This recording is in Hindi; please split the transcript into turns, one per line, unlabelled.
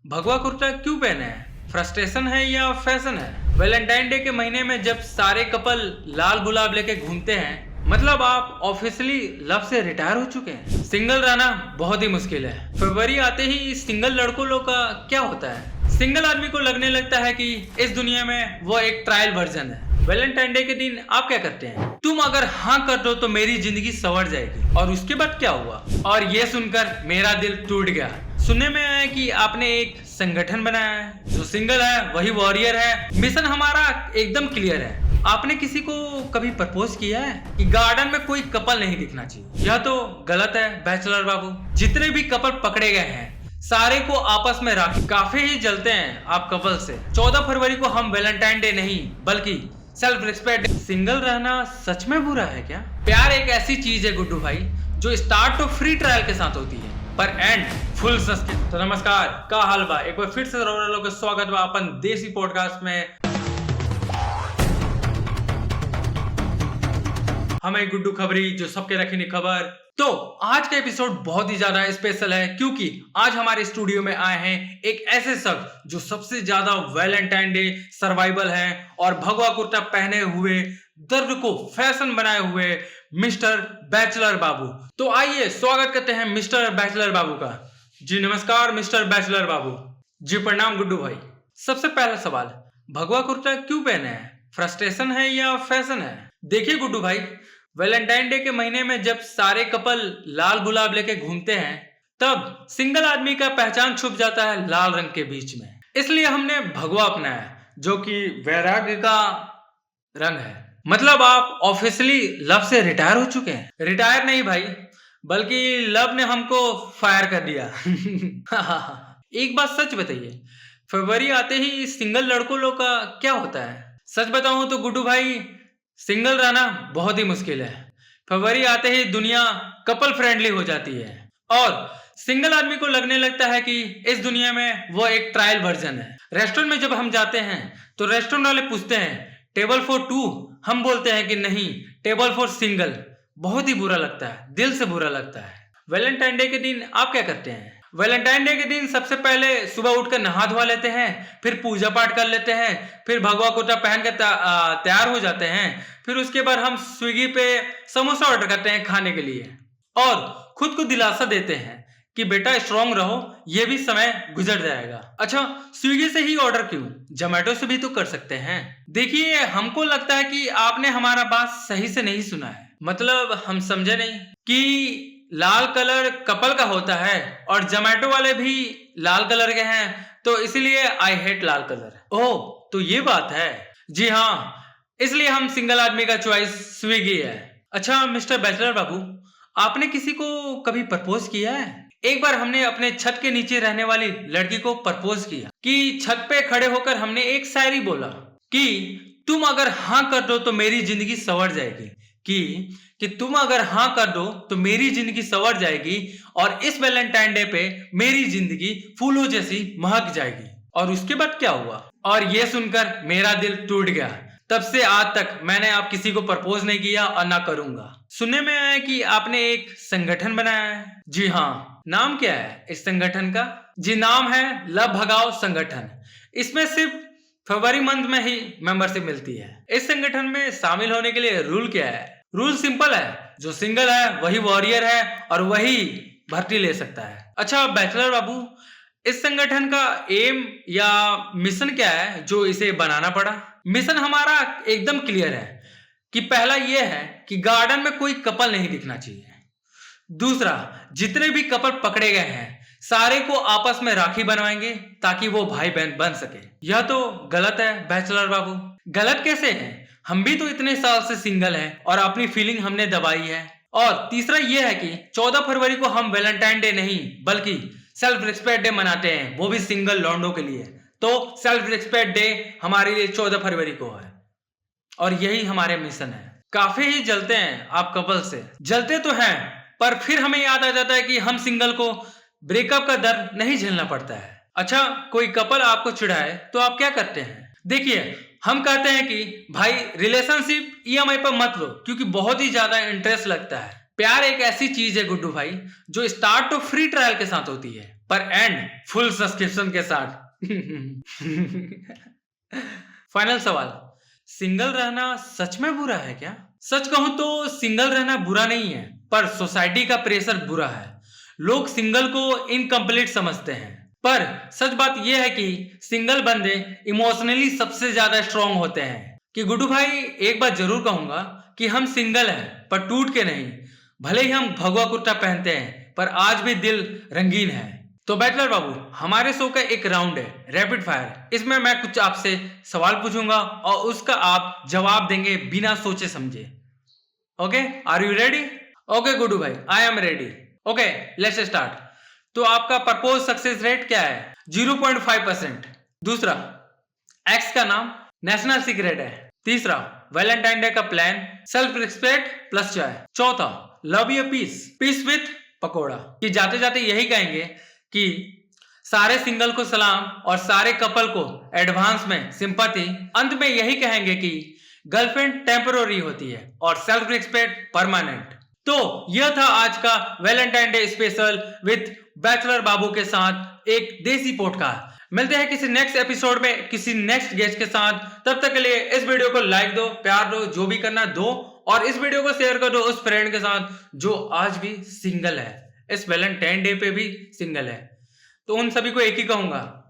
भगवा कुर्ता क्यों पहने हैं? फ्रस्ट्रेशन है या फैशन है? वैलेंटाइन डे के महीने में जब सारे कपल लाल गुलाब लेके घूमते हैं, मतलब आप ऑफिशियली लव से रिटायर हो चुके हैं। सिंगल रहना बहुत ही मुश्किल है। फरवरी आते ही सिंगल लड़कों लोग का क्या होता है? सिंगल आदमी को लगने लगता है कि इस दुनिया में वो एक ट्रायल वर्जन है। वैलेंटाइन डे के दिन आप क्या करते हैं? तुम अगर हाँ कर दो तो मेरी जिंदगी संवर जाएगी। और उसके बाद क्या हुआ? और ये सुनकर मेरा दिल टूट गया। सुनने में आया कि आपने एक संगठन बनाया है। जो सिंगल है वही वॉरियर है। मिशन हमारा एकदम क्लियर है। आपने किसी को कभी प्रपोज किया है कि गार्डन में कोई कपल नहीं दिखना चाहिए? यह तो गलत है बैचलर बाबू। जितने भी कपल पकड़े गए हैं सारे को आपस में राखी काफी ही जलते हैं आप कपल से। 14 फरवरी को हम वैलेंटाइन डे नहीं बल्कि सेल्फ रिस्पेक्ट। सिंगल रहना सच में बुरा है क्या? प्यार एक ऐसी चीज है गुड्डू भाई जो स्टार्ट तो फ्री ट्रायल के साथ होती है पर एंड फुल सब्सक्रिप्शन। तो नमस्कार, का हाल बा? एक बार फिर से लोग का स्वागत बा अपन देसी पॉडकास्ट में। हमें गुड्डू खबरी जो सबके रखी खबर। तो आज का एपिसोड बहुत ही ज्यादा स्पेशल है क्योंकि आज हमारे स्टूडियो में आए हैं एक ऐसे शख्स जो सबसे ज्यादा वैलेंटाइन डे सर्वाइवल है और भगवा कुर्ता पहने हुए दर्द को फैशन बनाए हुए मिस्टर बैचलर बाबू। तो आइए स्वागत करते हैं मिस्टर बैचलर बाबू का। जी नमस्कार मिस्टर बैचलर बाबू। जी प्रणाम गुड्डू भाई। सबसे पहला सवाल, भगवा कुर्ता क्यों पहने हैं? फ्रस्ट्रेशन है या फैशन है? देखिए गुड्डू भाई, वैलेंटाइन डे के महीने में जब सारे कपल लाल गुलाब लेके घूमते हैं तब सिंगल आदमी का पहचान छुप जाता है लाल रंग के बीच में। इसलिए हमने भगवा अपनाया जो कि वैराग्य का रंग है। मतलब आप ऑफिशियली लव से रिटायर हो चुके हैं। रिटायर नहीं भाई, बल्कि लव ने हमको फायर कर दिया। एक बात सच बताइए, फरवरी आते ही सिंगल लड़कों लोग का क्या होता है? सच बताऊं तो गुड्डू भाई, सिंगल रहना बहुत ही मुश्किल है। फरवरी आते ही दुनिया कपल फ्रेंडली हो जाती है और सिंगल आदमी को लगने लगता है कि इस दुनिया में वो एक ट्रायल वर्जन है। रेस्टोरेंट में जब हम जाते हैं तो रेस्टोरेंट वाले पूछते हैं टेबल फॉर 2, हम बोलते हैं कि नहीं, टेबल फॉर सिंगल। बहुत ही बुरा लगता है, दिल से बुरा लगता है। वैलेंटाइन डे के दिन आप क्या करते हैं? वैलेंटाइन डे के दिन सबसे पहले सुबह उठकर नहा धोवा लेते हैं, फिर पूजा पाठ कर लेते हैं, फिर भगवा कुर्ता पहन कर तैयार हो जाते हैं। फिर उसके बाद हम स्विगी पे समोसा ऑर्डर करते हैं खाने के लिए और खुद को दिलासा देते हैं कि बेटा स्ट्रांग रहो, ये भी समय गुजर जाएगा। अच्छा, स्विगी से ही ऑर्डर क्यों? जोमेटो से भी तो कर सकते हैं। देखिए, हमको लगता है कि आपने हमारा बात सही से नहीं सुना है। मतलब हम समझे नहीं कि लाल कलर कपल का होता है और जोमेटो वाले भी लाल कलर के हैं, तो इसलिए आई हेट लाल कलर। ओह, तो ये बात है। जी हाँ, इसलिए हम सिंगल आदमी का चॉइस स्विगी है। अच्छा मिस्टर बैचलर बाबू, आपने किसी को कभी प्रपोज किया है? एक बार हमने अपने छत के नीचे रहने वाली लड़की को प्रपोज किया कि छत पे खड़े होकर हमने एक शायरी बोला कि तुम अगर हाँ कर दो तो मेरी जिंदगी संवर जाएगी। कि तुम अगर हाँ कर दो तो मेरी जिंदगी संवर जाएगी और इस वैलेंटाइन डे पे मेरी जिंदगी फूलों जैसी महक जाएगी। और उसके बाद क्या हुआ? और ये सुनकर मेरा दिल टूट गया। तब से आज तक मैंने आप किसी को प्रपोज नहीं किया और ना करूंगा। सुनने में आया कि आपने एक संगठन बनाया है। जी हाँ, नाम क्या है इस संगठन का? जी नाम है लव भगाओ संगठन। इसमें सिर्फ फरवरी मंथ में ही मेंबरशिप मिलती है। इस संगठन में शामिल होने के लिए रूल क्या है? रूल सिंपल है, जो सिंगल है वही वॉरियर है और वही भर्ती ले सकता है। अच्छा बैचलर बाबू, इस संगठन का एम या मिशन क्या है जो इसे बनाना पड़ा? मिशन हमारा एकदम क्लियर है कि पहला यह है कि गार्डन में कोई कपल नहीं दिखना चाहिए। दूसरा, जितने भी कपल पकड़े गए हैं सारे को आपस में राखी बनवाएंगे ताकि वो भाई बहन बन सके। यह तो गलत है बैचलर बाबू। गलत कैसे है? हम भी तो इतने साल से सिंगल हैं और अपनी फीलिंग हमने दबाई है। और तीसरा यह है कि 14 फरवरी को हम वैलेंटाइन डे नहीं बल्कि सेल्फ रिस्पेक्ट डे मनाते हैं, वो भी सिंगल लौंडों के लिए। तो सेल्फ रिस्पेक्ट डे हमारे लिए 14 फरवरी को है और यही हमारे मिशन है। काफी ही जलते हैं आप कपल से। जलते तो हैं पर फिर हमें याद आ जाता है कि हम सिंगल को ब्रेकअप का दर्द नहीं झेलना पड़ता है। अच्छा, कोई कपल आपको चिढ़ाए तो आप क्या करते हैं? देखिए, हम कहते हैं कि भाई रिलेशनशिप ईएमआई पर मत लो क्योंकि बहुत ही ज्यादा इंटरेस्ट लगता है। प्यार एक ऐसी चीज है गुड्डू भाई जो स्टार्ट तो फ्री ट्रायल के साथ होती है पर एंड फुल सब्सक्रिप्शन के साथ। फाइनल सवाल, सिंगल रहना सच में बुरा है क्या? सच कहूं तो सिंगल रहना बुरा नहीं है, पर सोसाइटी का प्रेशर बुरा है। लोग सिंगल को इनकम्प्लीट समझते हैं, पर सच बात यह है कि सिंगल बंदे इमोशनली सबसे ज्यादा स्ट्रांग होते हैं। कि गुड्डू भाई एक बात जरूर कहूंगा कि हम सिंगल हैं, पर टूट के नहीं। भले ही हम भगवा कुर्ता पहनते हैं, पर आज भी दिल रंगीन है। तो बैचलर बाबू, हमारे शो का एक राउंड है रैपिड फायर। इसमें मैं कुछ आपसे सवाल पूछूंगा और उसका आप जवाब देंगे बिना सोचे समझे। Okay, are you ready? Okay Guddu भाई, I am ready. Okay, let's start. तो आपका प्रपोज सक्सेस रेट क्या है? 0.5%। दूसरा, एक्स का नाम नेशनल सीक्रेट है। तीसरा, वैलेंटाइन डे का प्लान सेल्फ रिस्पेक्ट प्लस चाय। चौथा, लव या पीस? Piece with pakora. कि जाते जाते यही कहेंगे कि सारे सिंगल को सलाम और सारे कपल को एडवांस में सिंपैथी। अंत में यही कहेंगे कि गर्लफ्रेंड टेम्पररी होती है और सेल्फ रिस्पेक्ट परमानेंट। तो यह था आज का Valentine day special with bachelor बाबू के साथ एक देसी पॉडकास्ट। मिलते हैं किसी नेक्स्ट एपिसोड में किसी नेक्स्ट गेस्ट के साथ। तब तक के लिए इस वीडियो को लाइक दो, प्यार दो, जो भी करना दो, और इस वीडियो को शेयर कर दो उस फ्रेंड के साथ जो आज भी सिंगल है, इस वैलेंटाइन डे पे भी सिंगल है। तो उन सभी को एक ही कहूंगा,